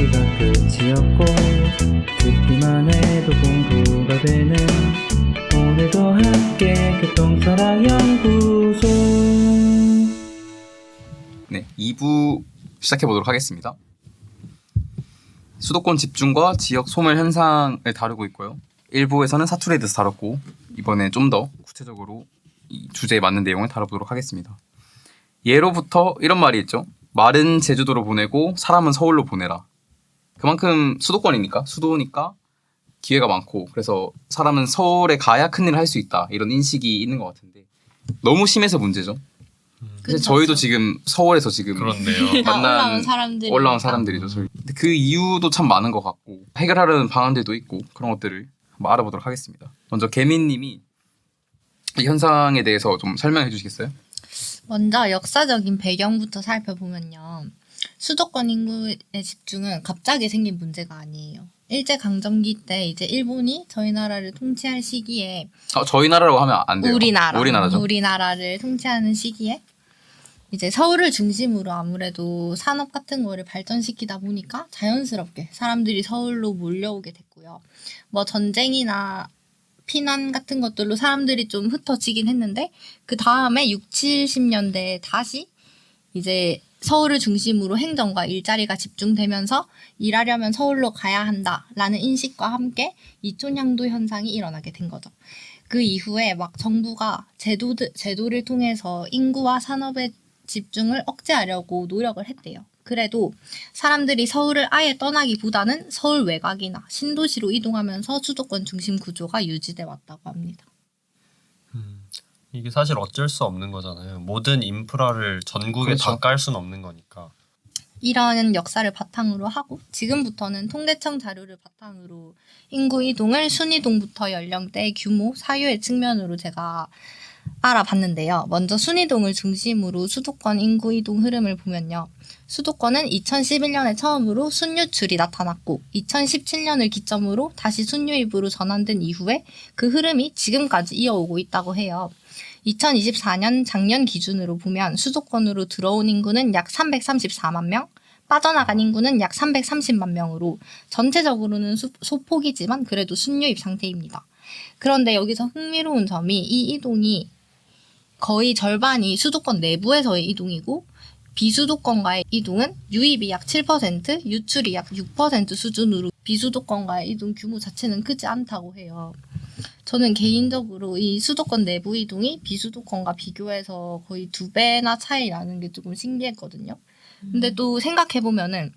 여기가 끝이었고 듣기만 해도 공부가 되는 오늘도 함께 교통철학연구소. 네, 2부 시작해보도록 하겠습니다. 수도권 집중과 지역 소멸 현상을 다루고 있고요. 1부에서는 사투리에 대해서 다뤘고 이번에 좀 더 구체적으로 이 주제에 맞는 내용을 다뤄보도록 하겠습니다. 예로부터 이런 말이 있죠. 말은 제주도로 보내고 사람은 서울로 보내라. 그만큼 수도권이니까 수도니까 기회가 많고 그래서 사람은 서울에 가야 큰일을 할 수 있다 이런 인식이 있는 것 같은데 너무 심해서 문제죠. 그래서 저희도 지금 서울에서 지금 그렇네요. 만난 올라온 사람들이니까. 사람들이죠. 저희. 근데 그 이유도 참 많은 것 같고 해결하려는 방안들도 있고 그런 것들을 한번 알아보도록 하겠습니다. 먼저 개민님이 이 현상에 대해서 좀 설명해 주시겠어요? 먼저 역사적인 배경부터 살펴보면요. 수도권 인구의 집중은 갑자기 생긴 문제가 아니에요. 일제강점기 때 이제 일본이 저희 나라를 통치할 시기에 저희 나라라고 하면 안 돼요. 우리나라죠. 우리나라를 통치하는 시기에 이제 서울을 중심으로 아무래도 산업 같은 거를 발전시키다 보니까 자연스럽게 사람들이 서울로 몰려오게 됐고요. 뭐 전쟁이나 피난 같은 것들로 사람들이 좀 흩어지긴 했는데 그 다음에 6, 70년대에 다시 이제 서울을 중심으로 행정과 일자리가 집중되면서 일하려면 서울로 가야 한다라는 인식과 함께 이촌향도 현상이 일어나게 된 거죠. 그 이후에 막 정부가 제도를 통해서 인구와 산업의 집중을 억제하려고 노력을 했대요. 그래도 사람들이 서울을 아예 떠나기보다는 서울 외곽이나 신도시로 이동하면서 수도권 중심 구조가 유지돼 왔다고 합니다. 이게 사실 어쩔 수 없는 거잖아요. 모든 인프라를 전국에 그렇죠. 다 깔 수는 없는 거니까. 이런 역사를 바탕으로 하고 지금부터는 통계청 자료를 바탕으로 인구 이동을 순이동부터 연령대, 규모, 사유의 측면으로 제가 알아봤는데요. 먼저 순이동을 중심으로 수도권 인구 이동 흐름을 보면요. 수도권은 2011년에 처음으로 순유출이 나타났고 2017년을 기점으로 다시 순유입으로 전환된 이후에 그 흐름이 지금까지 이어오고 있다고 해요. 2024년 작년 기준으로 보면 수도권으로 들어온 인구는 약 334만 명, 빠져나간 인구는 약 330만 명으로 전체적으로는 소폭이지만 그래도 순유입 상태입니다. 그런데 여기서 흥미로운 점이 이 이동이 거의 절반이 수도권 내부에서의 이동이고 비수도권과의 이동은 유입이 약 7%, 유출이 약 6% 수준으로 비수도권과의 이동 규모 자체는 크지 않다고 해요. 저는 개인적으로 이 수도권 내부 이동이 비수도권과 비교해서 거의 2배나 차이 나는 게 조금 신기했거든요. 근데 또 생각해보면은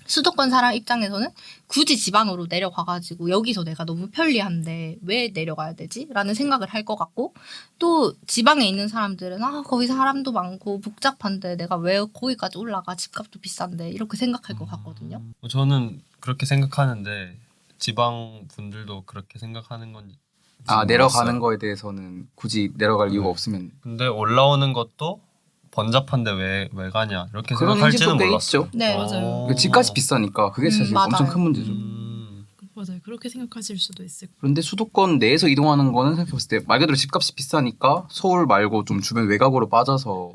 수도권 사람 입장에서는 굳이 지방으로 내려가가지고 여기서 내가 너무 편리한데 왜 내려가야 되지? 라는 생각을 할 것 같고 또 지방에 있는 사람들은 거기 사람도 많고 복잡한데 내가 왜 거기까지 올라가? 집값도 비싼데 이렇게 생각할 것 같거든요. 저는 그렇게 생각하는데 지방 분들도 그렇게 생각하는 건지 내려가는 몰랐어요. 거에 대해서는 굳이 내려갈 이유가 없으면 근데 올라오는 것도 번잡한데 왜 가냐 이렇게 그런 생각할지는 인식도 꽤 몰랐어요. 있죠. 네. 맞아요. 그 집값이 비싸니까 그게 사실 맞아요. 엄청 큰 문제죠. 맞아요. 그렇게 생각하실 수도 있을 거예요. 그런데 수도권 내에서 이동하는 거는 생각해봤을 때 말 그대로 집값이 비싸니까 서울 말고 좀 주변 외곽으로 빠져서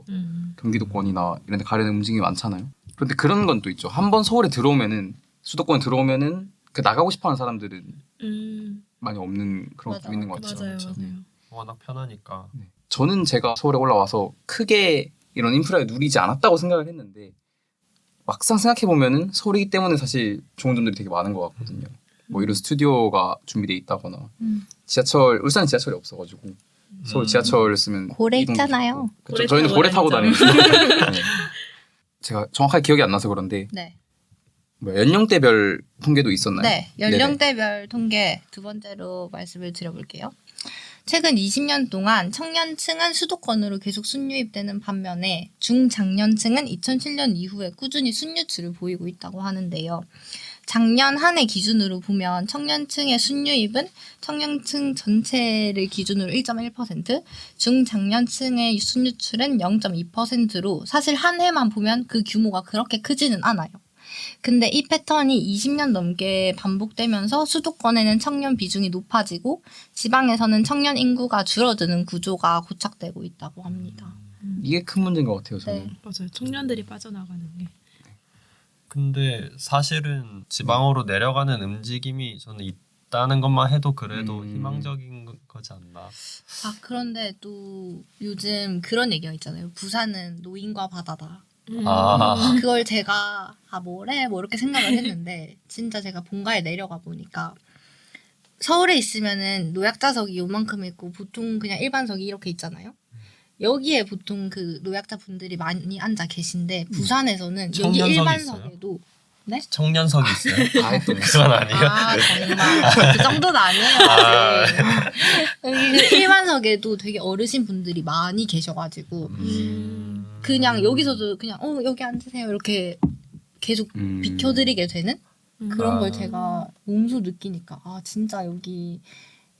경기도권이나 이런 데 가려는 움직임이 많잖아요. 그런데 그런 건 또 있죠. 한번 서울에 들어오면은 수도권에 들어오면은 그 나가고 싶어하는 사람들은 많이 없는 그런 것도 맞아. 있는 것 같아요. 맞아요, 그렇죠. 맞아요. 워낙 편하니까. 저는 제가 서울에 올라와서 크게 이런 인프라에 누리지 않았다고 생각을 했는데 막상 생각해보면은 서울이기 때문에 사실 좋은 점들이 되게 많은 것 같거든요. 뭐 이런 스튜디오가 준비돼 있다거나 지하철, 울산은 지하철이 없어가지고 서울 지하철을 쓰면 고래 이동도 있잖아요. 좋고. 그쵸, 저희는 고래 타고 다니죠. 네. 제가 정확하게 기억이 안 나서 그런데 네. 뭐 연령대별 통계도 있었나요? 네, 연령대별 통계 두 번째로 말씀을 드려볼게요. 최근 20년 동안 청년층은 수도권으로 계속 순유입되는 반면에 중장년층은 2007년 이후에 꾸준히 순유출을 보이고 있다고 하는데요. 작년 한 해 기준으로 보면 청년층의 순유입은 청년층 전체를 기준으로 1.1%, 중장년층의 순유출은 0.2%로 사실 한 해만 보면 그 규모가 그렇게 크지는 않아요. 근데 이 패턴이 20년 넘게 반복되면서 수도권에는 청년 비중이 높아지고 지방에서는 청년 인구가 줄어드는 구조가 고착되고 있다고 합니다. 이게 큰 문제인 것 같아요. 저는. 네. 맞아요. 청년들이 빠져나가는 게. 근데 사실은 지방으로 내려가는 움직임이 저는 있다는 것만 해도 그래도 희망적인 거지 않나. 아 그런데 또 요즘 그런 얘기가 있잖아요. 부산은 노인과 바다다. 아. 그걸 제가 뭐래 뭐 이렇게 생각을 했는데 진짜 제가 본가에 내려가 보니까 서울에 있으면은 노약자석이 요만큼 있고 보통 그냥 일반석이 이렇게 있잖아요. 여기에 보통 그 노약자 분들이 많이 앉아 계신데 부산에서는 여기 청년석이 일반석에도 네? 청년석이 있어요? 아예 또 그건 아니에요. 아 정말 그 정도는 아니에요. 아직. 여기 그 일반석에도 되게 어르신 분들이 많이 계셔가지고 그냥 여기서도 그냥 여기 앉으세요 이렇게 계속 비켜드리게 되는 그런 걸 제가 몸소 느끼니까 아 진짜 여기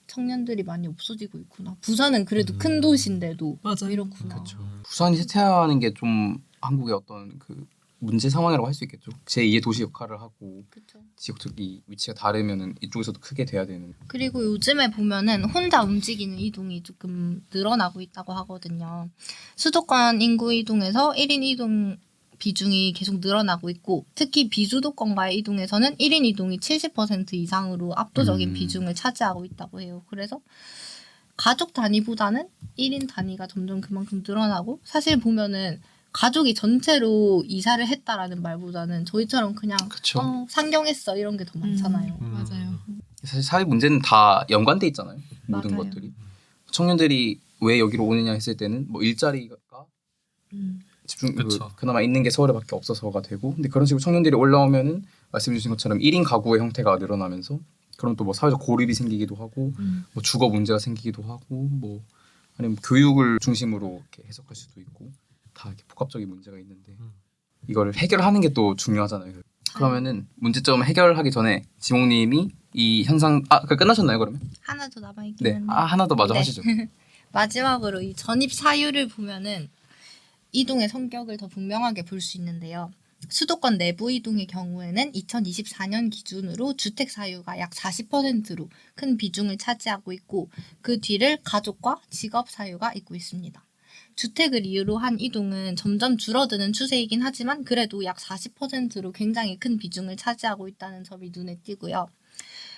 청년들이 많이 없어지고 있구나. 부산은 그래도 큰 도시인데도 맞아요. 이렇구나. 부산이 쇠퇴하는 게 좀 한국의 어떤 그 문제 상황이라고 할 수 있겠죠. 제2의 도시 역할을 하고 그쵸. 지역적인 위치가 다르면은 이쪽에서도 크게 돼야 되는. 그리고 요즘에 보면은 혼자 움직이는 이동이 조금 늘어나고 있다고 하거든요. 수도권 인구 이동에서 1인 이동 비중이 계속 늘어나고 있고 특히 비수도권과의 이동에서는 1인 이동이 70% 이상으로 압도적인 비중을 차지하고 있다고 해요. 그래서 가족 단위보다는 1인 단위가 점점 그만큼 늘어나고 사실 보면은 가족이 전체로 이사를 했다라는 말보다는 저희처럼 그냥 그쵸. 상경했어 이런 게 더 많잖아요. 맞아요. 사실 사회 문제는 다 연관돼 있잖아요. 모든 맞아요. 것들이. 청년들이 왜 여기로 오느냐 했을 때는 뭐 일자리가 집중 그쵸. 그나마 있는 게 서울에밖에 없어서가 되고 근데 그런 식으로 청년들이 올라오면은 말씀해 주신 것처럼 1인 가구의 형태가 늘어나면서 그럼 또 뭐 사회적 고립이 생기기도 하고 뭐 주거 문제가 생기기도 하고 뭐 아니면 교육을 중심으로 이렇게 해석할 수도 있고 다 이렇게 복합적인 문제가 있는데 이걸 해결하는 게 또 중요하잖아요. 그러면은 문제점 해결하기 전에 지목님이 이 현상 그 끝나셨나요 그러면? 하나 더 남아있긴 네. 한데 하나 더 마저 네. 하시죠. 마지막으로 이 전입 사유를 보면은 이동의 성격을 더 분명하게 볼 수 있는데요. 수도권 내부 이동의 경우에는 2024년 기준으로 주택 사유가 약 40%로 큰 비중을 차지하고 있고 그 뒤를 가족과 직업 사유가 잇고 있습니다. 주택을 이유로 한 이동은 점점 줄어드는 추세이긴 하지만 그래도 약 40%로 굉장히 큰 비중을 차지하고 있다는 점이 눈에 띄고요.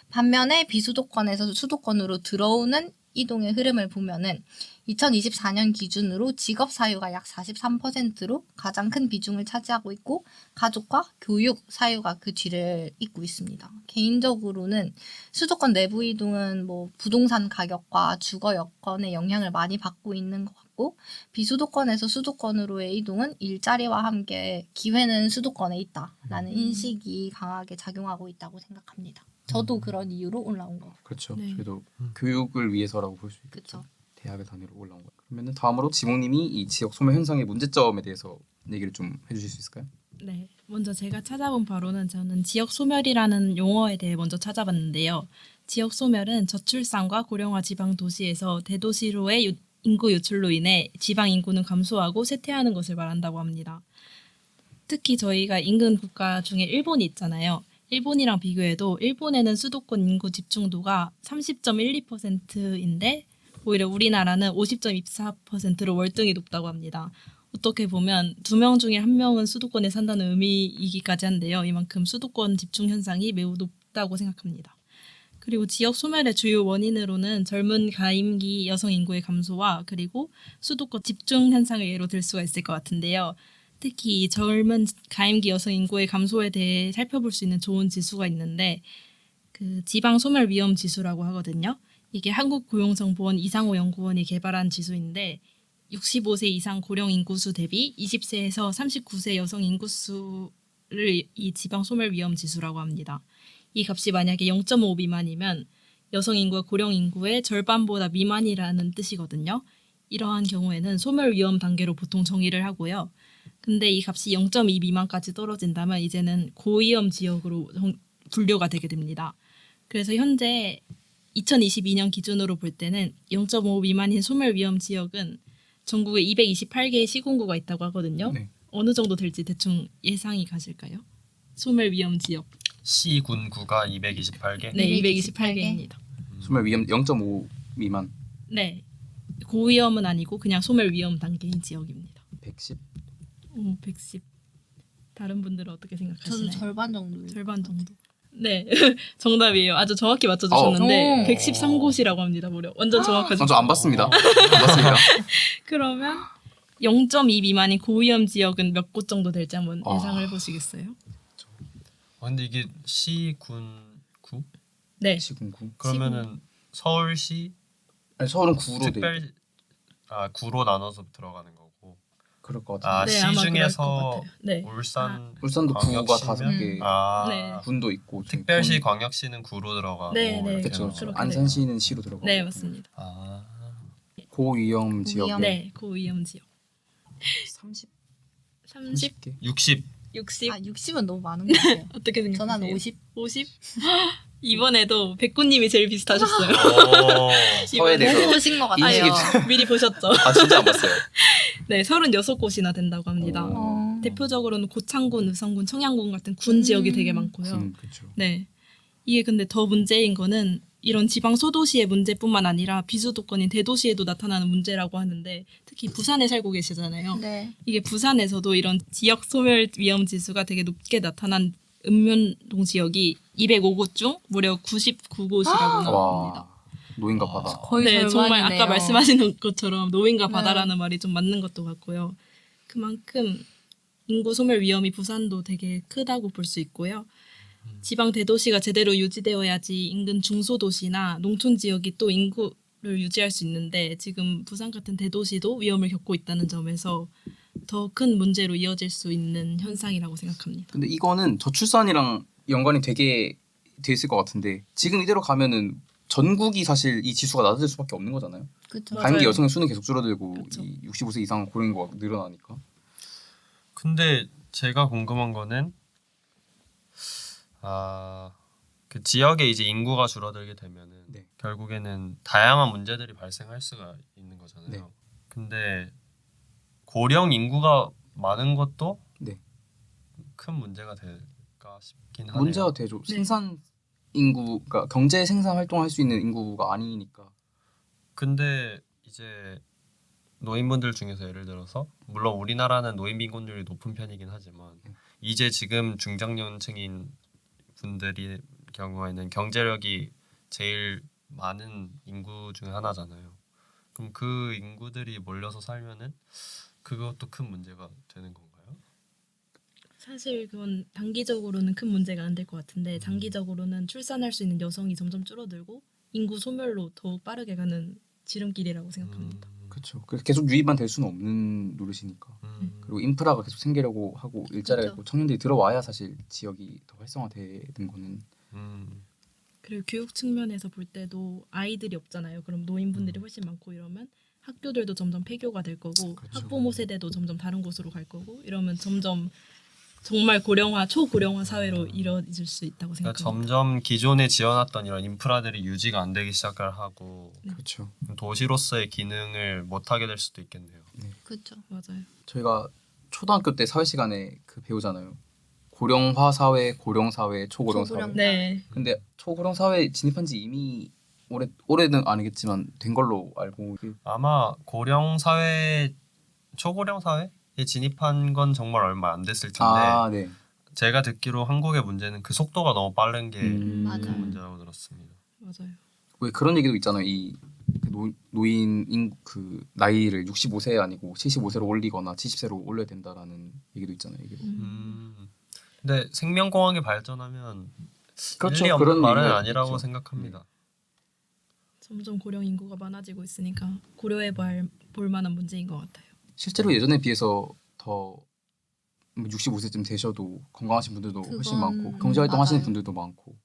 반면에 비수도권에서 수도권으로 들어오는 이동의 흐름을 보면은 2024년 기준으로 직업 사유가 약 43%로 가장 큰 비중을 차지하고 있고 가족과 교육 사유가 그 뒤를 잇고 있습니다. 개인적으로는 수도권 내부 이동은 뭐 부동산 가격과 주거 여건의 영향을 많이 받고 있는 것 같고 비수도권에서 수도권으로의 이동은 일자리와 함께 기회는 수도권에 있다라는 인식이 강하게 작용하고 있다고 생각합니다. 저도 그런 이유로 올라온 거. 그렇죠. 네. 저희도 교육을 위해서라고 볼 수 있겠죠. 그쵸. 대학을 단위로 올라온 거예요. 그러면은 다음으로 지목님이 이 지역 소멸 현상의 문제점에 대해서 얘기를 좀 해주실 수 있을까요? 네, 먼저 제가 찾아본 바로는 저는 지역 소멸이라는 용어에 대해 먼저 찾아봤는데요. 지역 소멸은 저출산과 고령화 지방 도시에서 대도시로의 인구 유출로 인해 지방 인구는 감소하고 쇠퇴하는 것을 말한다고 합니다. 특히 저희가 인근 국가 중에 일본이 있잖아요. 일본이랑 비교해도 일본에는 수도권 인구 집중도가 30.12%인데 오히려 우리나라는 50.24%로 월등히 높다고 합니다. 어떻게 보면 2명 중에 1명은 수도권에 산다는 의미이기까지 한데요. 이만큼 수도권 집중 현상이 매우 높다고 생각합니다. 그리고 지역 소멸의 주요 원인으로는 젊은 가임기 여성 인구의 감소와 그리고 수도권 집중 현상을 예로 들 수가 있을 것 같은데요. 특히 이 젊은 가임기 여성 인구의 감소에 대해 살펴볼 수 있는 좋은 지수가 있는데 그 지방 소멸 위험 지수라고 하거든요. 이게 한국고용정보원 이상호 연구원이 개발한 지수인데 65세 이상 고령 인구수 대비 20세에서 39세 여성 인구수를 이 지방 소멸 위험 지수라고 합니다. 이 값이 만약에 0.5 미만이면 여성 인구와 고령 인구의 절반보다 미만이라는 뜻이거든요. 이러한 경우에는 소멸 위험 단계로 보통 정의를 하고요. 근데 이 값이 0.2 미만까지 떨어진다면 이제는 고위험 지역으로 분류가 되게 됩니다. 그래서 현재 2022년 기준으로 볼 때는 0.5 미만인 소멸 위험 지역은 전국에 228개의 시군구가 있다고 하거든요. 네. 어느 정도 될지 대충 예상이 가실까요? 소멸 위험 지역. 시군구가 228개. 네, 228 개. 228개입니다. 소멸 위험 0.5 미만 네. 고위험은 아니고 그냥 소멸 위험 단계인 지역입니다. 110. 110. 다른 분들은 어떻게 저도 생각하시나요? 절반 정도. 절반 정도. 네, 정답이에요. 아주 정확히 맞춰주셨는데 오. 113곳이라고 합니다. 무려 완전 정확하죠. 저 안 봤습니다. 안 봤습니다. 그러면 0.2 미만인 고위험 지역은 몇 곳 정도 될지 한번 아. 예상을 해보시겠어요? 근데 이게 시, 군, 구? 네, 시군구. 그러면은 서울시 아니, 서울은 구로 돼. 특별 구로 나눠서 들어가는 거고. 그럴 것 같아요. 네, 시 아마 그럴 중에서 것 같아요. 네. 울산 울산도 구가 광역시면? 5개, 네. 군도 있고 특별시 군- 광역시는 구로 들어가고 네, 네. 이렇게 그쵸. 나눠요. 그렇게 안산시는 시로 들어가고. 네, 맞습니다. 아, 고위험 지역에 고위험. 네, 고위험 지역. 30 30, 30개. 60. 60 아 60은 너무 많은 것 같아요. 어떻게 생각하세요? 저는 한 50. 50? 이번에도 백구님이 제일 비슷하셨어요. 서해대에서 너무 오신 것 인식이 같아요. 미리 보셨죠? 아 진짜 안 봤어요. 네, 36곳이나 된다고 합니다. 어. 대표적으로는 고창군, 의성군, 청양군 같은 군 지역이 되게 많고요. 그렇죠. 네. 이게 근데 더 문제인 거는 이런 지방 소도시의 문제뿐만 아니라 비수도권인 대도시에도 나타나는 문제라고 하는데 특히 부산에 살고 계시잖아요. 네. 이게 부산에서도 이런 지역 소멸 위험 지수가 되게 높게 나타난 읍면동 지역이 205곳 중 무려 99곳이라고 나옵니다. 와 노인과 바다. 거의 네, 정말 절반이네요. 아까 말씀하신 것처럼 노인과 네. 바다라는 말이 좀 맞는 것도 같고요. 그만큼 인구 소멸 위험이 부산도 되게 크다고 볼 수 있고요. 지방 대도시가 제대로 유지되어야지 인근 중소도시나 농촌 지역이 또 인구를 유지할 수 있는데 지금 부산 같은 대도시도 위험을 겪고 있다는 점에서 더 큰 문제로 이어질 수 있는 현상이라고 생각합니다. 근데 이거는 저출산이랑 연관이 되게 돼 있을 것 같은데 지금 이대로 가면은 전국이 사실 이 지수가 낮아질 수밖에 없는 거잖아요. 그렇죠. 맞아요. 단기 여성의 수는 계속 줄어들고 그쵸. 이 65세 이상 고령인구가 늘어나니까. 근데 제가 궁금한 거는 그 지역에 이제 인구가 줄어들게 되면은 네. 결국에는 다양한 문제들이 발생할 수가 있는 거잖아요. 네. 근데 고령 인구가 많은 것도 네. 큰 문제가 될까 싶긴 하네요. 문제가 되죠. 네. 생산 인구, 그러니까 경제 생산 활동할 수 있는 인구가 아니니까. 근데 이제 노인분들 중에서 예를 들어서 물론 우리나라는 노인 빈곤율이 높은 편이긴 하지만 이제 지금 중장년층인 분들이 경우에는 경제력이 제일 많은 인구 중에 하나잖아요. 그럼 그 인구들이 몰려서 살면은 그것도 큰 문제가 되는 건가요? 사실 그건 단기적으로는 큰 문제가 안 될 것 같은데 장기적으로는 출산할 수 있는 여성이 점점 줄어들고 인구 소멸로 더욱 빠르게 가는 지름길이라고 생각합니다. 그렇죠. 그래서 계속 유입만 될 수는 없는 노릇이니까. 그리고 인프라가 계속 생기려고 하고 일자리가 그렇죠. 있고 청년들이 들어와야 사실 지역이 더 활성화되는 거는. 그리고 교육 측면에서 볼 때도 아이들이 없잖아요. 그럼 노인분들이 훨씬 많고 이러면 학교들도 점점 폐교가 될 거고 그렇죠. 학부모 세대도 점점 다른 곳으로 갈 거고 이러면 점점 정말 고령화, 초고령화 사회로 이뤄질 수 있다고 그러니까 생각합니다. 점점 기존에 지어놨던 이런 인프라들이 유지가 안 되기 시작을 하고 그렇죠. 도시로서의 기능을 못 하게 될 수도 있겠네요. 그렇죠. 맞아요. 저희가 초등학교 때 사회 시간에 그 배우잖아요. 고령화 사회, 고령 사회, 초고령 사회. 초고령. 네. 근데 초고령 사회 진입한 지 이미 올해는 아니겠지만 된 걸로 알고 아마 고령 사회, 초고령 사회에 진입한 건 정말 얼마 안 됐을 텐데 네. 제가 듣기로 한국의 문제는 그 속도가 너무 빠른 게 맞아요. 큰 문제라고 들었습니다. 맞아요. 왜 그런 얘기도 있잖아요. 이 노인 그 나이를 65세 아니고 75세로 올리거나 70세로 올려야 된다라는 얘기도 있잖아요. 이게. 근데 생명공학이 발전하면 그렇죠. 일리 없는 그런 말은 얘기가 아니라고 있죠. 생각합니다. 점점 고령 인구가 많아지고 있으니까 고려해 볼 만한 문제인 것 같아요. 실제로 예전에 비해서 더 65세쯤 되셔도 건강하신 분들도 훨씬 그건 많고 경제활동 하시는 맞아요. 분들도 많고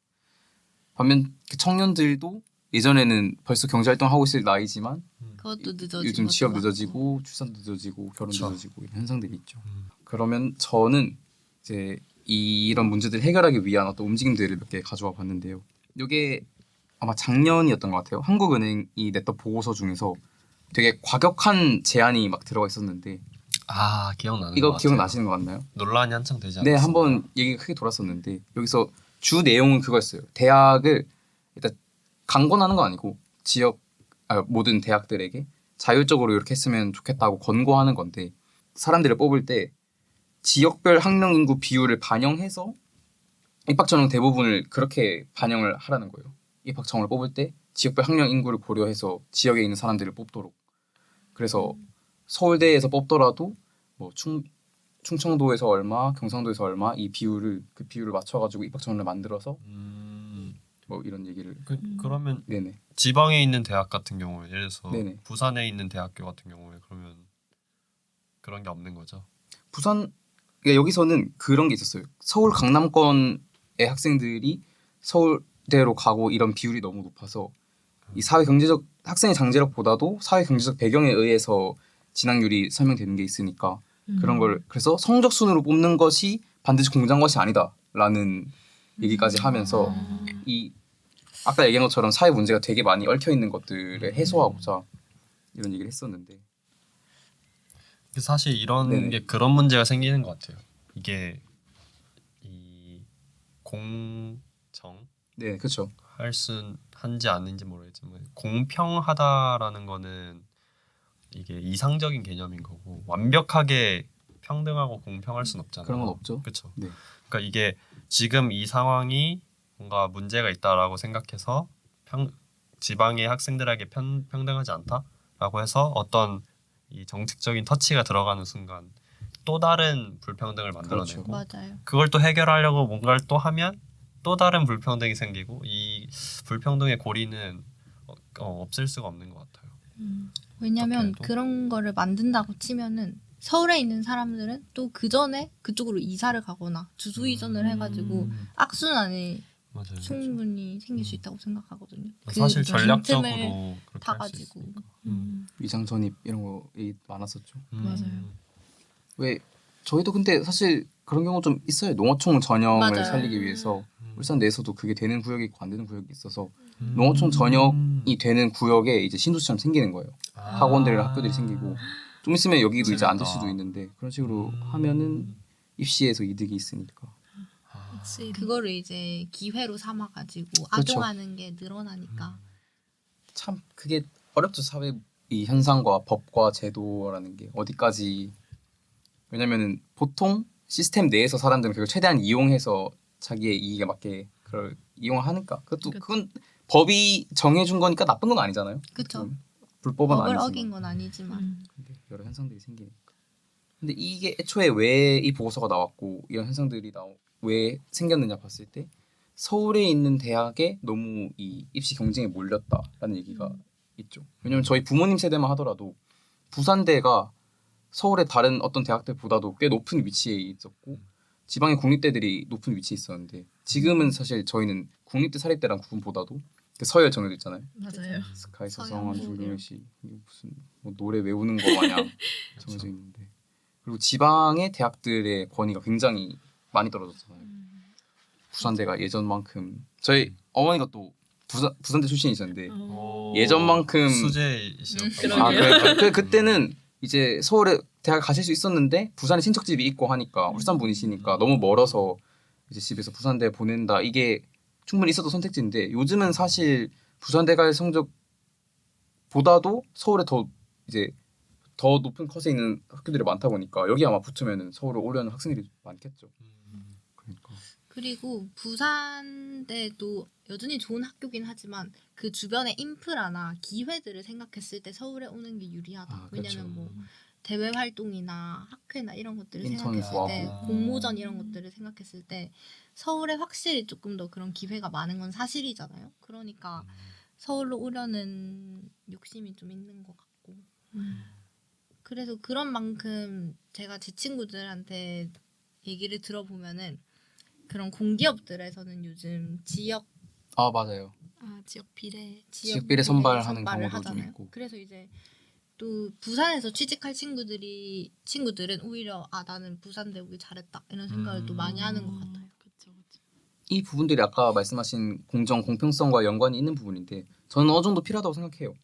반면 그 청년들도 예전에는 벌써 경제활동 하고 있을 나이지만 그것도 늦어지고 요즘 취업 또 늦어지고 출산도 늦어지고 결혼 그쵸. 늦어지고 이런 현상들이 있죠. 그러면 저는 이제 이런 문제들을 해결하기 위한 어떤 움직임들을 몇 개 가져와 봤는데요. 이게 아마 작년이었던 것 같아요. 한국은행이 냈던 보고서 중에서 되게 과격한 제안이 막 들어가 있었는데 기억나는 이거 것 같아요. 기억나시는 것 같나요? 논란이 한창 되지 네, 않았어요? 한번 얘기가 크게 돌았었는데 여기서 주 내용은 그거였어요. 대학을 일단 강권하는 건 아니고 모든 대학들에게 자율적으로 이렇게 했으면 좋겠다고 권고하는 건데 사람들을 뽑을 때 지역별 학령 인구 비율을 반영해서 입학 전형 대부분을 그렇게 반영을 하라는 거예요. 입학 청을 뽑을 때 지역별 학령 인구를 고려해서 지역에 있는 사람들을 뽑도록. 그래서 서울대에서 뽑더라도 뭐 충청도에서 얼마, 경상도에서 얼마 이 비율을 그 비율을 맞춰가지고 입학 전형을 만들어서 뭐 이런 얘기를. 그러면 네네. 지방에 있는 대학 같은 경우에 예를 들어서 네네. 부산에 있는 대학교 같은 경우에 그러면 그런 게 없는 거죠. 부산 그러니까 여기서는 그런 게 있었어요. 서울 강남권의 학생들이 서울대로 가고 이런 비율이 너무 높아서 이 사회 경제적 학생의 장제력보다도 사회 경제적 배경에 의해서 진학률이 설명되는 게 있으니까 그런 걸 그래서 성적 순으로 뽑는 것이 반드시 공정한 것이 아니다라는 얘기까지 하면서 이 아까 얘기한 것처럼 사회 문제가 되게 많이 얽혀 있는 것들을 해소하고자 이런 얘기를 했었는데 사실 이런 네네. 게 그런 문제가 생기는 것 같아요. 이게 이 공정 네 그렇죠. 할 수 한지 않는지 모르겠지만 공평하다라는 거는 이게 이상적인 개념인 거고 완벽하게 평등하고 공평할 순 없잖아요. 그런 건 없죠. 그렇죠. 네. 그러니까 이게 지금 이 상황이 뭔가 문제가 있다라고 생각해서 지방의 학생들에게 평등하지 않다라고 해서 어떤 이 정책적인 터치가 들어가는 순간 또 다른 불평등을 만들어내고 맞아요. 그걸 또 해결하려고 뭔가를 또 하면 또 다른 불평등이 생기고 이 불평등의 고리는 없앨 수가 없는 것 같아요. 왜냐면 어떻게 해도? 그런 거를 만든다고 치면은 서울에 있는 사람들은 또 그 전에 그쪽으로 이사를 가거나 주소 이전을 해가지고 악순환이 맞아요. 충분히 생길 수 있다고 생각하거든요. 사실 그 전략적으로 빈틈을 그렇게 다 할 수 가지고. 있으니까. 위장 전입 이런 거 얘기 많았었죠. 맞아요. 왜 저희도 근데 사실 그런 경우 좀 있어요. 농어촌 전역을 맞아요. 살리기 위해서 울산 내에서도 그게 되는 구역이 있고 안 되는 구역이 있어서 농어촌 전역이 되는 구역에 이제 신도시처럼 생기는 거예요. 학원들이랑 학교들이 생기고 좀 있으면 여기도 이제 안 될 수도 있는데 그런 식으로 하면은 입시에서 이득이 있으니까. 확실히. 그거를 이제 기회로 삼아가지고 그렇죠. 악용하는 게 늘어나니까. 참 그게 어렵죠. 사회 이 현상과 법과 제도라는 게 어디까지 왜냐면은 보통 시스템 내에서 사람들은 그걸 최대한 이용해서 자기의 이익에 맞게 그걸 이용하니까 그건 법이 정해준 거니까 나쁜 건 아니잖아요. 그쵸. 불법은 법을 아니지만 어긴 건 아니지만. 근데 여러 현상들이 생기니까. 근데 이게 애초에 왜 이 보고서가 나왔고 이런 현상들이 왜 생겼느냐 봤을 때 서울에 있는 대학에 너무 이 입시 경쟁에 몰렸다라는 얘기가 있죠. 왜냐면 저희 부모님 세대만 하더라도 부산대가 서울의 다른 어떤 대학들보다도 꽤 높은 위치에 있었고 지방의 국립대들이 높은 위치에 있었는데 지금은 사실 저희는 국립대 사립대랑 구분보다도 그 서열 정해져 있잖아요. 맞아요. 스카이 서양 서성한 부분. 중경시 무슨 뭐 노래 외우는 거 마냥 정해져 있는데 그리고 지방의 대학들의 권위가 굉장히 많이 떨어졌잖아요. 부산대가 예전만큼 저희 어머니가 또 부산대 출신이셨는데 예전만큼 수재이시였던 그러게요. 그래 그때는 이제 서울에 대학 가실 수 있었는데 부산에 친척집이 있고 하니까 울산 분이시니까 너무 멀어서 이제 집에서 부산대 보낸다 이게 충분히 있었던 선택지인데 요즘은 사실 부산대 갈 성적보다도 서울에 더 이제 더 높은 컷에 있는 학교들이 많다 보니까 여기 아마 붙으면은 서울에 오려는 학생들이 많겠죠. 그러니까 그리고 부산대도 여전히 좋은 학교긴 하지만 그 주변의 인프라나 기회들을 생각했을 때 서울에 오는 게 유리하다. 아, 왜냐면 뭐 대외 활동이나 학회나 이런 것들을 인턴 생각했을 때 구하고. 공모전 이런 것들을 생각했을 때 서울에 확실히 조금 더 그런 기회가 많은 건 사실이잖아요. 그러니까 서울로 오려는 욕심이 좀 있는 것 같고 그래서 그런 만큼 제가 제 친구들한테 얘기를 들어보면은 그런 공기업들에서는 요즘 지역 아 맞아요. 지역 비례. 지역 비례 선발하는 선발을 경우도 좀 하잖아요. 있고. 그래서 이제 또 부산에서 취직할 친구들은 오히려 나는 부산대 오길 잘했다 이런 생각을 또 많이 하는 것 같아요. 그렇죠, 그렇죠. 이 부분들이 아까 말씀하신 공정 공평성과 연관이 있는 부분인데 저는 어느 정도 필요하다고 생각해요.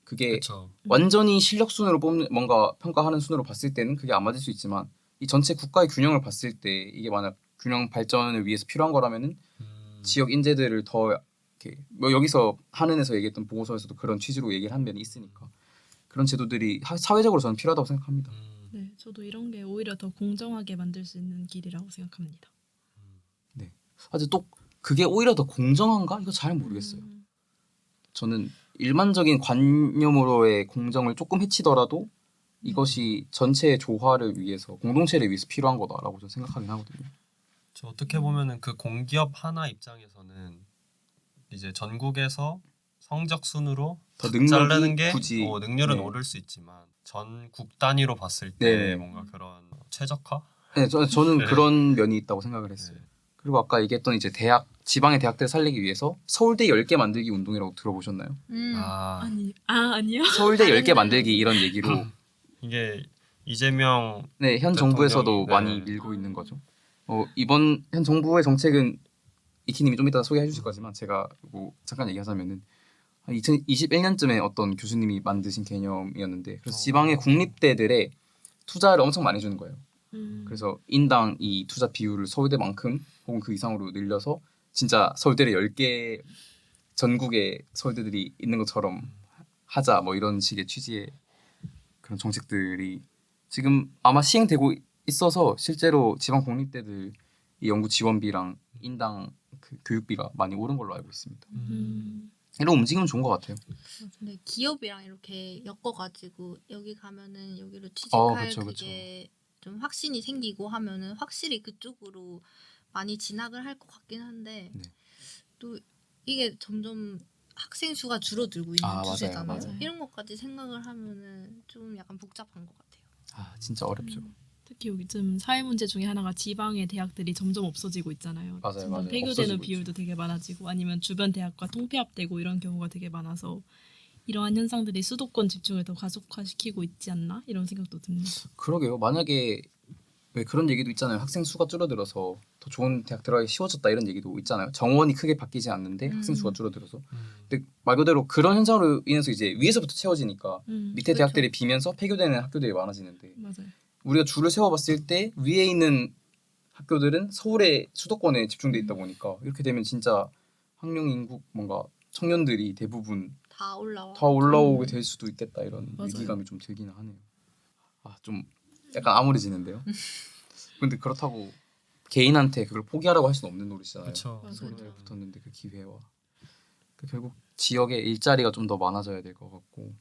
그게 그렇죠. 완전히 실력 순으로 뽑는 뭔가 평가하는 순으로 봤을 때는 그게 안 맞을 수 있지만 이 전체 국가의 균형을 봤을 때 이게 만약 균형 발전을 위해서 필요한 거라면은 지역 인재들을 더 이렇게 뭐 여기서 한은에서 얘기했던 보고서에서도 그런 취지로 얘기를 한 면이 있으니까 그런 제도들이 사회적으로 저는 필요하다고 생각합니다. 네, 저도 이런 게 오히려 더 공정하게 만들 수 있는 길이라고 생각합니다. 사실 또 그게 오히려 더 공정한가? 이거 잘 모르겠어요. 저는 일반적인 관념으로의 공정을 조금 해치더라도 이것이 전체의 조화를 위해서 공동체를 위해서 필요한 거다라고 저는 생각하긴 하거든요. 저 어떻게 보면은 그 공기업 하나 입장에서는 이제 전국에서 성적 순으로 더 탁 능력이 자르는 게 굳이 능률은 네. 오를 수 있지만 전국 단위로 봤을 때 네. 뭔가 그런 최적화? 네, 저는 네. 그런 면이 있다고 생각을 했어요. 네. 그리고 아까 얘기했던 이제 지방의 대학들을 살리기 위해서 서울대 10개 만들기 운동이라고 들어보셨나요? 아니요. 서울대 10개 만들기 이런 얘기로 이게 이재명 네, 현 정부에서도 대통령이, 많이 네. 밀고 있는 거죠. 이번 현 정부의 정책은 이키님이 좀 이따 소개해 주실 거지만 제가 뭐 잠깐 얘기하자면은 2021년쯤에 어떤 교수님이 만드신 개념이었는데 그래서 지방의 국립대들에 투자를 엄청 많이 주는 거예요. 그래서 인당 이 투자 비율을 서울대만큼 혹은 그 이상으로 늘려서 진짜 서울대를 10개 전국에 서울대들이 있는 것처럼 하자 뭐 이런 식의 취지의 그런 정책들이 지금 아마 시행되고 있어서 실제로 지방 공립대들 이 연구 지원비랑 인당 그 교육비가 많이 오른 걸로 알고 있습니다. 이런 움직임은 좋은 것 같아요. 근데 기업이랑 이렇게 엮어가지고 여기 가면은 여기로 취직할 그쵸, 그게 좀 확신이 생기고 하면은 확실히 그쪽으로 많이 진학을 할 것 같긴 한데 네. 또 이게 점점 학생 수가 줄어들고 있는 맞아요, 추세잖아요. 맞아요. 이런 것까지 생각을 하면은 좀 약간 복잡한 것 같아요. 진짜 어렵죠. 특히 요즘 사회 문제 중에 하나가 지방의 대학들이 점점 없어지고 있잖아요. 맞아요, 점점 맞아요. 폐교되는 없어지고 비율도 있죠. 되게 많아지고 아니면 주변 대학과 통폐합되고 이런 경우가 되게 많아서 이러한 현상들이 수도권 집중을 더 가속화시키고 있지 않나 이런 생각도 듭니다. 그러게요. 만약에 왜 그런 얘기도 있잖아요. 학생 수가 줄어들어서 더 좋은 대학 들어가기 쉬워졌다 이런 얘기도 있잖아요. 정원이 크게 바뀌지 않는데 학생 수가 줄어들어서. 근데 말 그대로 그런 현상으로 인해서 이제 위에서부터 채워지니까 밑에 그렇죠. 대학들이 비면서 폐교되는 학교들이 많아지는데 맞아요. 우리가 줄을 세워봤을 때 위에 있는 학교들은 서울의 수도권에 집중돼 있다 보니까 이렇게 되면 진짜 학령 인구 뭔가 청년들이 대부분 다 올라와. 더 올라오게 될 수도 있겠다 이런 맞아요. 위기감이 좀 들기는 하네요. 좀 약간 암울해지는데요. 근데 그렇다고 개인한테 그걸 포기하라고 할 수는 없는 노릇이잖아요. 그렇죠. 맞아요. 서울에 붙었는데 그 기회와 결국 지역에 일자리가 좀 더 많아져야 될 것 같고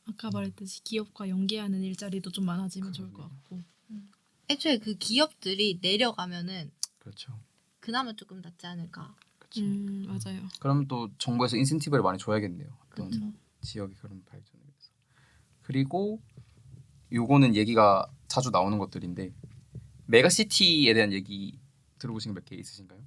아까 말했듯이 기업과 연계하는 일자리도 좀 많아지면 좋을 것 같고. 애초에 그 기업들이 내려가면은 그렇죠. 그나마 조금 낫지 않을까. 그렇죠. 맞아요. 그럼 또 정부에서 인센티브를 많이 줘야겠네요. 어떤 그렇죠. 지역의 그런 발전을 위해서. 그리고 요거는 얘기가 자주 나오는 것들인데 메가시티에 대한 얘기 들어보신 몇 개 있으신가요?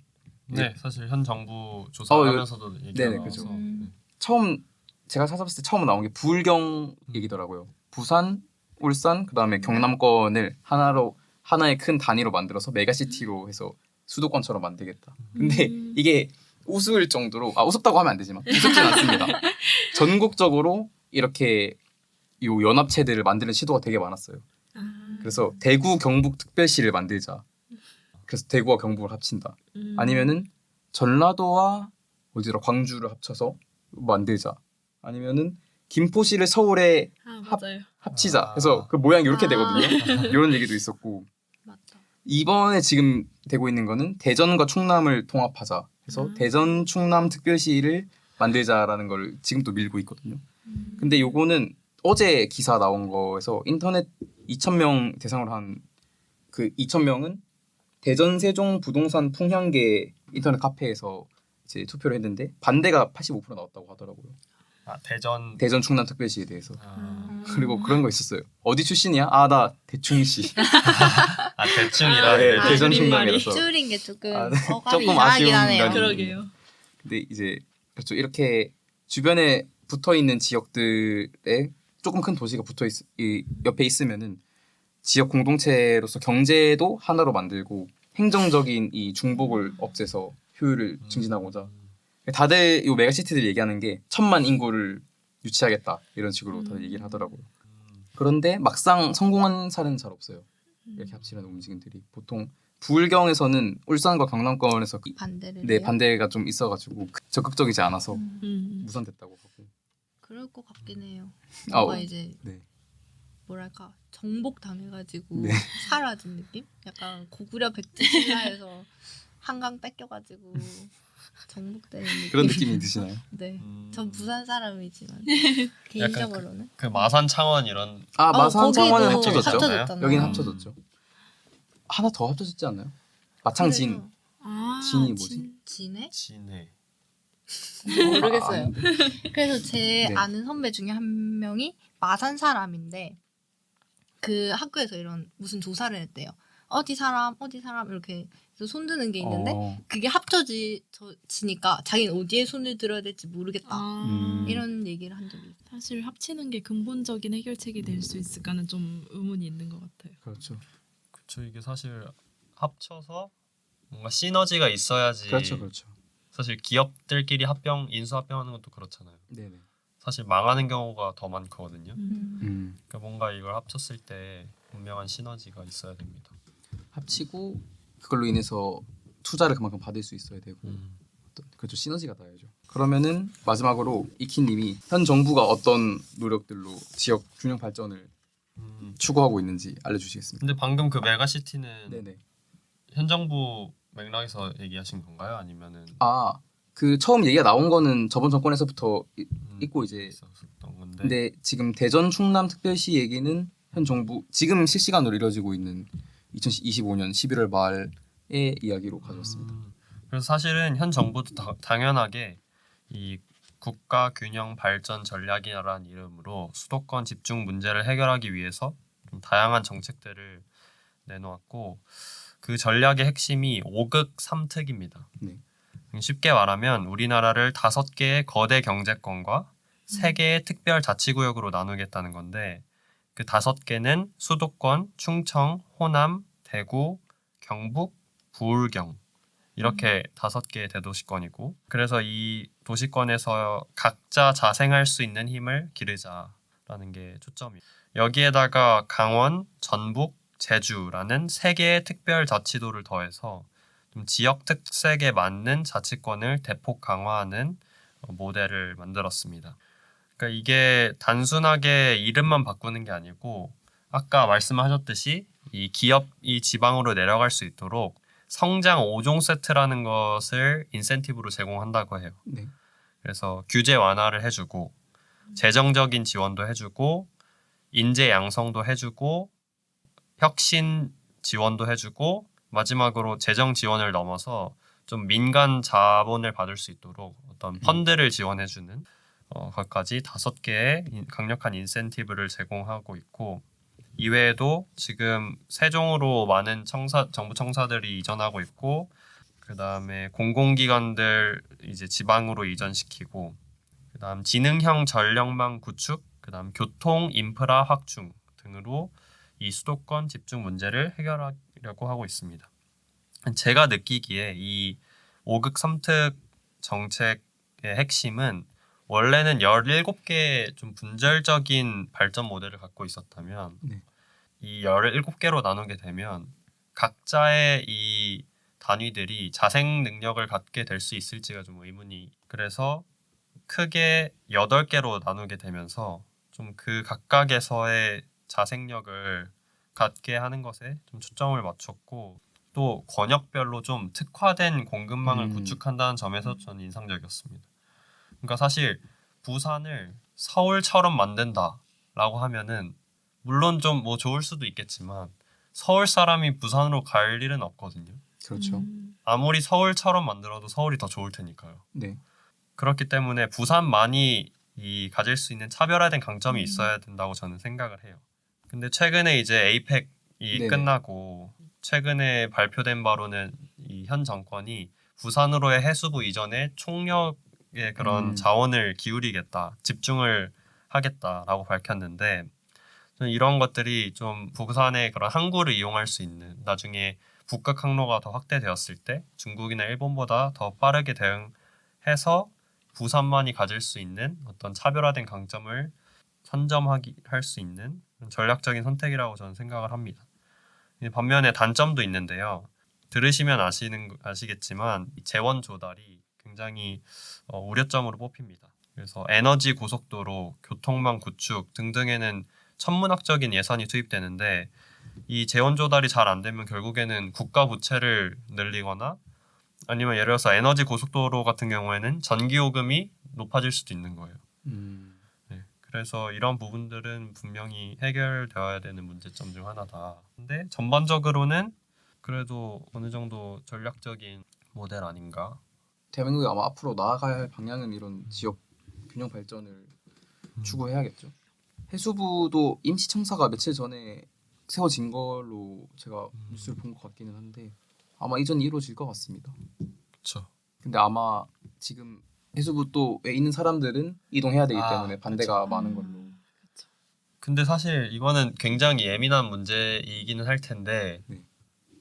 네, 사실 현 정부 조사하면서도 얘기가 네네, 나와서 그죠. 네. 처음 제가 찾아봤을 때 처음 나온 게 부울경 얘기더라고요. 부산, 울산, 그다음에 경남권을 하나의 큰 단위로 만들어서 메가시티로 해서 수도권처럼 만들겠다. 근데 이게 우스울 정도로 우습다고 하면 안 되지만 우습진 않습니다. 전국적으로 이렇게 요 연합체들을 만드는 시도가 되게 많았어요. 그래서 대구 경북 특별시를 만들자. 그래서 대구와 경북을 합친다. 아니면은 전라도와 광주를 합쳐서 만들자. 아니면은 김포시를 서울에 맞아요. 합치자. 그래서 그 모양이 이렇게 되거든요. 이런 얘기도 있었고 맞다. 이번에 지금 되고 있는 거는 대전과 충남을 통합하자. 해서 대전 충남 특별시를 만들자라는 걸 지금 또 밀고 있거든요. 근데 요거는 어제 기사 나온 거에서 인터넷 2,000명 대상으로 한 그 2,000명은 대전 세종 부동산 풍향계 인터넷 카페에서 이제 투표를 했는데 반대가 85% 나왔다고 하더라고요. 대전 충남 특별시에 대해서. 그리고 그런 거 있었어요. 어디 출신이야? 나 대충시. 대충이라. 네, 아, 대전 줄임말이. 충남이라서. 줄인 게 조금 네. 어감이 조금 이상하긴 아쉬운 하네요. 면이 그러게요. 근데 이제 그렇죠. 이렇게 주변에 붙어 있는 지역들에 조금 큰 도시가 옆에 있으면은 지역 공동체로서 경제도 하나로 만들고 행정적인 이 중복을 없애서 효율을 증진하고자 다들 이 메가시티들 얘기하는 게 1,000만 인구를 유치하겠다 이런 식으로 다들 얘기를 하더라고요. 그런데 막상 성공한 사례는 잘 없어요. 이렇게 합치려는 움직임들이 보통 부울경에서는 울산과 경남권에서 반대를 네 해요? 반대가 좀 있어가지고 적극적이지 않아서 무산됐다고 하고. 그럴 것 같긴 해요. 아, 뭔가 이제 네. 뭐랄까 정복 당해가지고 네. 사라진 느낌? 약간 고구려 백제 신라에서 한강 뺏겨가지고 정복되는 느낌. 그런 느낌이 드시나요? 네, 전 부산 사람이지만 약간 개인적으로는 그 마산 창원 이런 아 마산 거기도 창원은 합쳐졌죠. 합쳐졌잖아요. 여기는 합쳐졌죠. 하나 더 합쳐졌지 않나요? 마창진. 그래서 진이 뭐지? 진해? 진해. 모르겠어요. 아닌데. 그래서 제 네. 아는 선배 중에 한 명이 마산 사람인데 그 학교에서 이런 무슨 조사를 했대요. 어디 사람 이렇게 해서 손 드는 게 있는데 그게 합쳐지니까 자기는 어디에 손을 들어야 될지 모르겠다. 아, 이런 얘기를 한 적이 있어요. 사실 합치는 게 근본적인 해결책이 될 수 있을까는 좀 의문이 있는 것 같아요. 그렇죠. 그쵸, 이게 사실 합쳐서 뭔가 시너지가 있어야지. 그렇죠. 사실 기업들끼리 인수 합병하는 것도 그렇잖아요. 네네. 사실 망하는 경우가 더 많거든요. 음. 그러니까 뭔가 이걸 합쳤을 때 분명한 시너지가 있어야 됩니다. 합치고 그걸로 인해서 투자를 그만큼 받을 수 있어야 되고 그렇죠. 시너지가 닿아야죠. 그러면은 마지막으로 이키님이 현 정부가 어떤 노력들로 지역 균형 발전을 추구하고 있는지 알려주시겠습니까? 근데 방금 그 메가시티는 네네. 현 정부 맥락에서 얘기하신 건가요? 아니면은 그 처음 얘기가 나온 거는 저번 정권에서부터 있고 이제 있었던 건데. 근데 지금 대전 충남 특별시 얘기는 현 정부 지금 실시간으로 이뤄지고 있는 2025년 11월 말의 이야기로 가져왔습니다. 그래서 사실은 현 정부도 당연하게 이 국가 균형 발전 전략이라는 이름으로 수도권 집중 문제를 해결하기 위해서 좀 다양한 정책들을 내놓았고 그 전략의 핵심이 5극 3특입니다. 네. 쉽게 말하면 우리나라를 5개의 거대 경제권과 3개의 특별 자치구역으로 나누겠다는 건데 그 5개는 수도권, 충청, 호남, 대구, 경북, 부울경 이렇게 5개의 대도시권이고 그래서 이 도시권에서 각자 자생할 수 있는 힘을 기르자라는 게 초점이에요. 여기에다가 강원, 전북, 제주라는 3개의 특별 자치도를 더해서 좀 지역 특색에 맞는 자치권을 대폭 강화하는 모델을 만들었습니다. 그러니까 이게 단순하게 이름만 바꾸는 게 아니고 아까 말씀하셨듯이 이 기업이 지방으로 내려갈 수 있도록 성장 5종 세트라는 것을 인센티브로 제공한다고 해요. 네. 그래서 규제 완화를 해주고 재정적인 지원도 해주고 인재 양성도 해주고 혁신 지원도 해주고 마지막으로 재정 지원을 넘어서 좀 민간 자본을 받을 수 있도록 어떤 펀드를 지원해주는 것까지 5개의 강력한 인센티브를 제공하고 있고 이외에도 지금 세종으로 많은 정부 청사들이 이전하고 있고 그 다음에 공공기관들 이제 지방으로 이전시키고 그 다음 지능형 전력망 구축 그 다음 교통 인프라 확충 등으로 이 수도권 집중 문제를 해결하려고 하고 있습니다. 제가 느끼기에 이 5극 3특 정책의 핵심은 원래는 17개의 좀 분절적인 발전 모델을 갖고 있었다면 네. 이 17개로 나누게 되면 각자의 이 단위들이 자생 능력을 갖게 될 수 있을지가 좀 의문이 그래서 크게 8개로 나누게 되면서 좀 그 각각에서의 자생력을 갖게 하는 것에 좀 초점을 맞췄고 또 권역별로 좀 특화된 공급망을 구축한다는 점에서 저는 인상적이었습니다. 그러니까 사실 부산을 서울처럼 만든다라고 하면은 물론 좀 뭐 좋을 수도 있겠지만 서울 사람이 부산으로 갈 일은 없거든요. 그렇죠. 아무리 서울처럼 만들어도 서울이 더 좋을 테니까요. 네. 그렇기 때문에 부산만이 가질 수 있는 차별화된 강점이 있어야 된다고 저는 생각을 해요. 근데 최근에 이제 에이펙이 네네. 끝나고 최근에 발표된 바로는 이 현 정권이 부산으로의 해수부 이전에 총력의 그런 자원을 기울이겠다, 집중을 하겠다라고 밝혔는데 저는 이런 것들이 좀 부산의 그런 항구를 이용할 수 있는 나중에 북극 항로가 더 확대되었을 때 중국이나 일본보다 더 빠르게 대응해서 부산만이 가질 수 있는 어떤 차별화된 강점을 선점할 수 있는 전략적인 선택이라고 저는 생각을 합니다. 반면에 단점도 있는데요. 들으시면 아시겠지만 재원 조달이 굉장히 우려점으로 뽑힙니다. 그래서 에너지 고속도로, 교통망 구축 등등에는 천문학적인 예산이 투입되는데 이 재원 조달이 잘 안 되면 결국에는 국가 부채를 늘리거나 아니면 예를 들어서 에너지 고속도로 같은 경우에는 전기 요금이 높아질 수도 있는 거예요. 네, 그래서 이런 부분들은 분명히 해결되어야 되는 문제점 중 하나다. 근데 전반적으로는 그래도 어느 정도 전략적인 모델 아닌가. 대한민국이 아마 앞으로 나아가야 할 방향은 이런 지역 균형 발전을 추구해야겠죠. 해수부도 임시청사가 며칠 전에 세워진 걸로 제가 뉴스를 본 것 같기는 한데 아마 이전이 이루어질 것 같습니다. 그렇죠. 근데 아마 지금 해수부 또에 있는 사람들은 이동해야 되기 때문에 반대가 많은 걸로. 근데 사실 이거는 굉장히 예민한 문제이기는 할 텐데 네.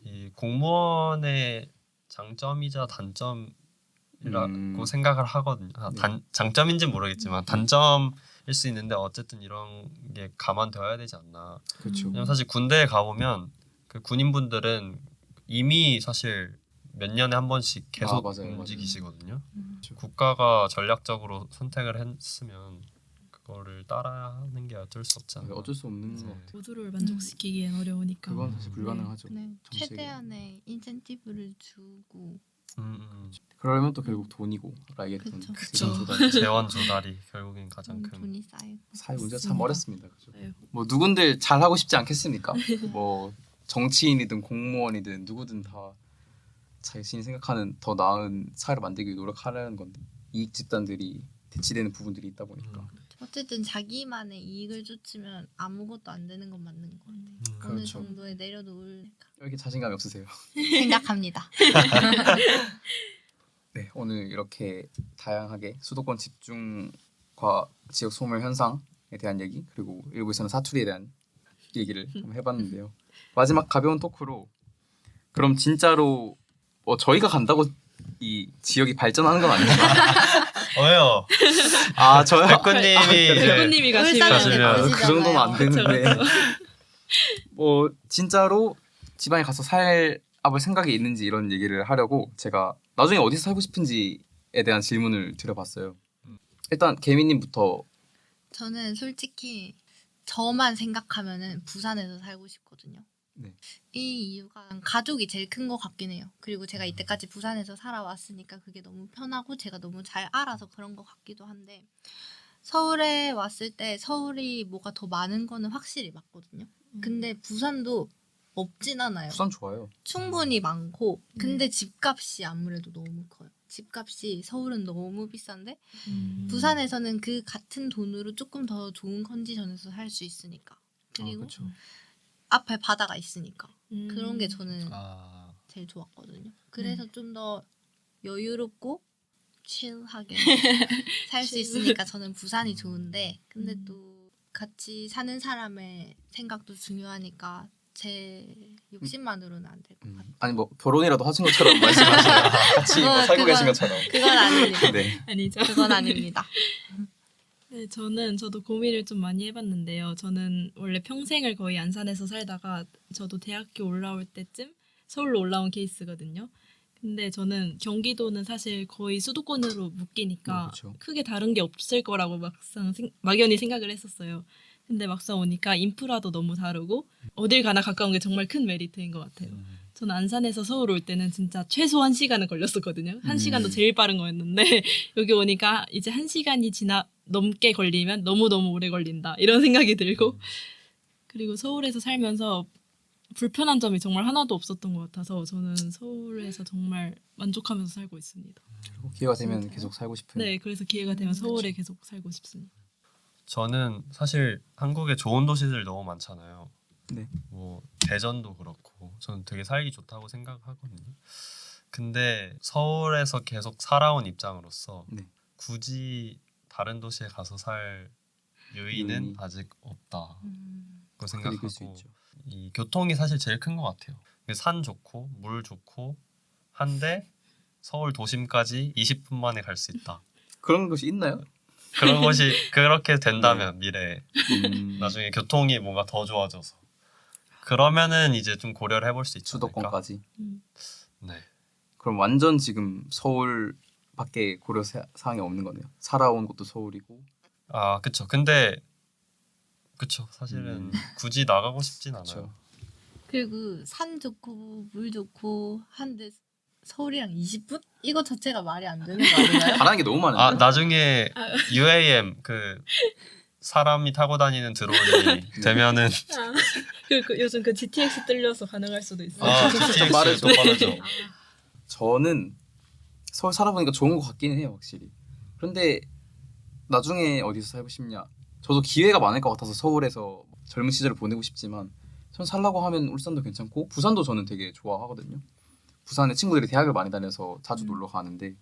이 공무원의 장점이자 단점이라고 생각을 하거든요. 네. 장점인지는 모르겠지만 단점일 수 있는데 어쨌든 이런 게 감안되어야 되지 않나. 그렇죠. 왜냐면 사실 군대에 가보면 그 군인분들은 이미 사실 몇 년에 한 번씩 계속 맞아요. 움직이시거든요. 그렇죠. 국가가 전략적으로 선택을 했으면 그거를 따라하는 게 어쩔 수 없잖아요. 어쩔 수 없는 것 네. 같아요. 모두를 만족시키기엔 어려우니까. 그건 사실 불가능하죠. 네, 정책이. 최대한의 인센티브를 주고 그러면 또 결국 돈이고 아까 얘기했던 그쵸. 재정 조달. 재원 조달이 결국엔 가장 큰. 돈이 쌓이고 사회 문제가 참 어렵습니다. 그죠? 네. 뭐 누군들 잘 하고 싶지 않겠습니까? 뭐 정치인이든 공무원이든 누구든 다 자신이 생각하는 더 나은 사회를 만들기 위해 노력하려는 건데 이익 집단들이 대치되는 부분들이 있다 보니까 어쨌든 자기만의 이익을 쫓으면 아무것도 안 되는 건 맞는 것 같아요. 어느 그렇죠. 정도에 내려놓을 왜 이렇게 자신감이 없으세요? 생각합니다. 네, 오늘 이렇게 다양하게 수도권 집중과 지역 소멸 현상에 대한 얘기 그리고 일부에서는 사투리에 대한 얘기를 좀 해봤는데요. 마지막 가벼운 토크로 그럼 진짜로 뭐 저희가 간다고 이 지역이 발전하는 건 아니죠? 왜요? 아 저요? 백군님이 이제 대표님이 울산에 가시면 그 정도는 안 가시잖아요. 되는데 뭐 진짜로 지방에 가서 살아볼 생각이 있는지 이런 얘기를 하려고 제가 나중에 어디서 살고 싶은지에 대한 질문을 드려봤어요. 일단 개미님부터. 저는 솔직히 저만 생각하면은 부산에서 살고 싶거든요. 네. 이 이유가 가족이 제일 큰 것 같긴 해요. 그리고 제가 이때까지 부산에서 살아왔으니까 그게 너무 편하고 제가 너무 잘 알아서 그런 것 같기도 한데 서울에 왔을 때 서울이 뭐가 더 많은 거는 확실히 맞거든요. 근데 부산도 없진 않아요. 부산 좋아요. 충분히 많고 근데 집값이 아무래도 너무 커요. 집값이 서울은 너무 비싼데 부산에서는 그 같은 돈으로 조금 더 좋은 컨디션에서 살 수 있으니까 그리고 그렇죠. 앞에 바다가 있으니까 그런 게 저는 아, 제일 좋았거든요. 그래서 좀 더 여유롭고 칠하게 살 수 있으니까 저는 부산이 좋은데 근데 또 같이 사는 사람의 생각도 중요하니까 제 욕심만으로는 안 될 것 같아요. 아니 뭐 결혼이라도 하신 것처럼 말씀하시네요. 같이 뭐 살고 계신 것처럼. 그건 아닙니다. 네. 아니죠. 그건 아닙니다. 네, 저도 고민을 좀 많이 해봤는데요. 저는 원래 평생을 거의 안산에서 살다가 저도 대학교 올라올 때쯤 서울로 올라온 케이스거든요. 근데 저는 경기도는 사실 거의 수도권으로 묶이니까 그렇죠. 크게 다른 게 없을 거라고 막연히 생각을 했었어요. 근데 막상 오니까 인프라도 너무 다르고 어딜 가나 가까운 게 정말 큰 메리트인 것 같아요. 저는 안산에서 서울 올 때는 진짜 최소 1시간은 걸렸었거든요. 1시간도 제일 빠른 거였는데 여기 오니까 이제 1시간이 넘게 걸리면 너무너무 오래 걸린다 이런 생각이 들고 그리고 서울에서 살면서 불편한 점이 정말 하나도 없었던 것 같아서 저는 서울에서 정말 만족하면서 살고 있습니다. 그리고 기회가 되면 계속 살고 싶은. 네, 그래서 기회가 되면 서울에 계속 살고 싶습니다. 저는 사실 한국에 좋은 도시들 너무 많잖아요. 네. 뭐 대전도 그렇고 저는 되게 살기 좋다고 생각하거든요. 근데 서울에서 계속 살아온 입장으로서 네. 굳이 다른 도시에 가서 살 요인은 요인이. 아직 없다고 그럴 수 생각하고 있죠. 이 교통이 사실 제일 큰 것 같아요. 산 좋고 물 좋고 한데 서울 도심까지 20분 만에 갈 수 있다. 그런 것이 있나요? 그런 것이 그렇게 된다면 미래에 나중에 교통이 뭔가 더 좋아져서 그러면은 이제 좀 고려를 해볼 수 있지 않을까? 수도권까지. 네. 그럼 완전 지금 서울 밖에 고려 사항이 없는 거네요. 살아온 곳도 서울이고. 아 그쵸. 근데 그쵸. 사실은 굳이 나가고 싶진 않아요. 그쵸. 그리고 산 좋고 물 좋고 한데 서울이랑 20분? 이거 자체가 말이 안 되는 거 아닌가요? 바라는 게 너무 많은데. 아 나중에 UAM 그 사람이 타고 다니는 드론이 되면은 그 요즘 그 GTX 뚫려서 가능할 수도 있어요. GTX 빠르죠. 또 빠르죠. 저는 서울 살아보니까 좋은 것 같기는 해요, 확실히. 그런데 나중에 어디서 살고 싶냐? 저도 기회가 많을 것 같아서 서울에서 젊은 시절을 보내고 싶지만 전 살라고 하면 울산도 괜찮고 부산도 저는 되게 좋아하거든요. 부산에 친구들이 대학을 많이 다녀서 자주 놀러 가는데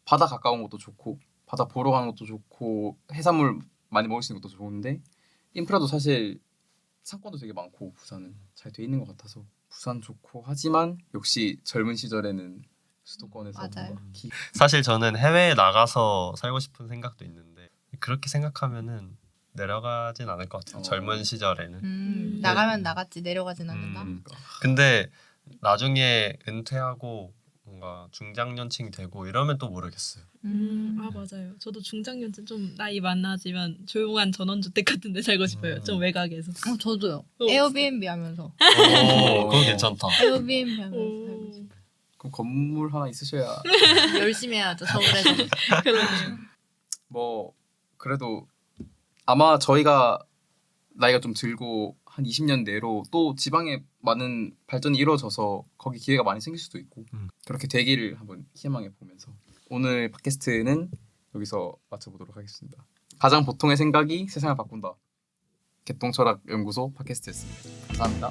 바다 가까운 것도 좋고 바다 보러 가는 것도 좋고 해산물 많이 먹을 수 있는 것도 좋은데 인프라도 사실 상권도 되게 많고 부산은 잘 돼 있는 것 같아서 부산 좋고 하지만 역시 젊은 시절에는 수도권에서 맞아요. 뭔가 사실 저는 해외에 나가서 살고 싶은 생각도 있는데 그렇게 생각하면은 내려가진 않을 것 같아요. 젊은 시절에는. 나가면 나갔지 내려가진 않는다. 근데 나중에 은퇴하고 뭔가 중장년층이 되고 이러면 또 모르겠어요. 아 맞아요. 저도 중장년쯤 좀 나이 많아지면 조용한 전원주택 같은 데 살고 싶어요. 좀 외곽에서. 저도요. 에어비앤비 하면서. 오, 그거 괜찮다. 에어비앤비 하면서 살고 싶어요. 그럼 건물 하나 있으셔야 열심히 해야죠 서울에서. 그러네요. 뭐 그래도 아마 저희가 나이가 좀 들고 한 20년 내로 또 지방에 많은 발전이 이루어져서 거기 기회가 많이 생길 수도 있고 그렇게 되기를 한번 희망해 보면서 오늘 팟캐스트는 여기서 마쳐보도록 하겠습니다. 가장 보통의 생각이 세상을 바꾼다. 개똥철학 연구소 팟캐스트였습니다. 감사합니다.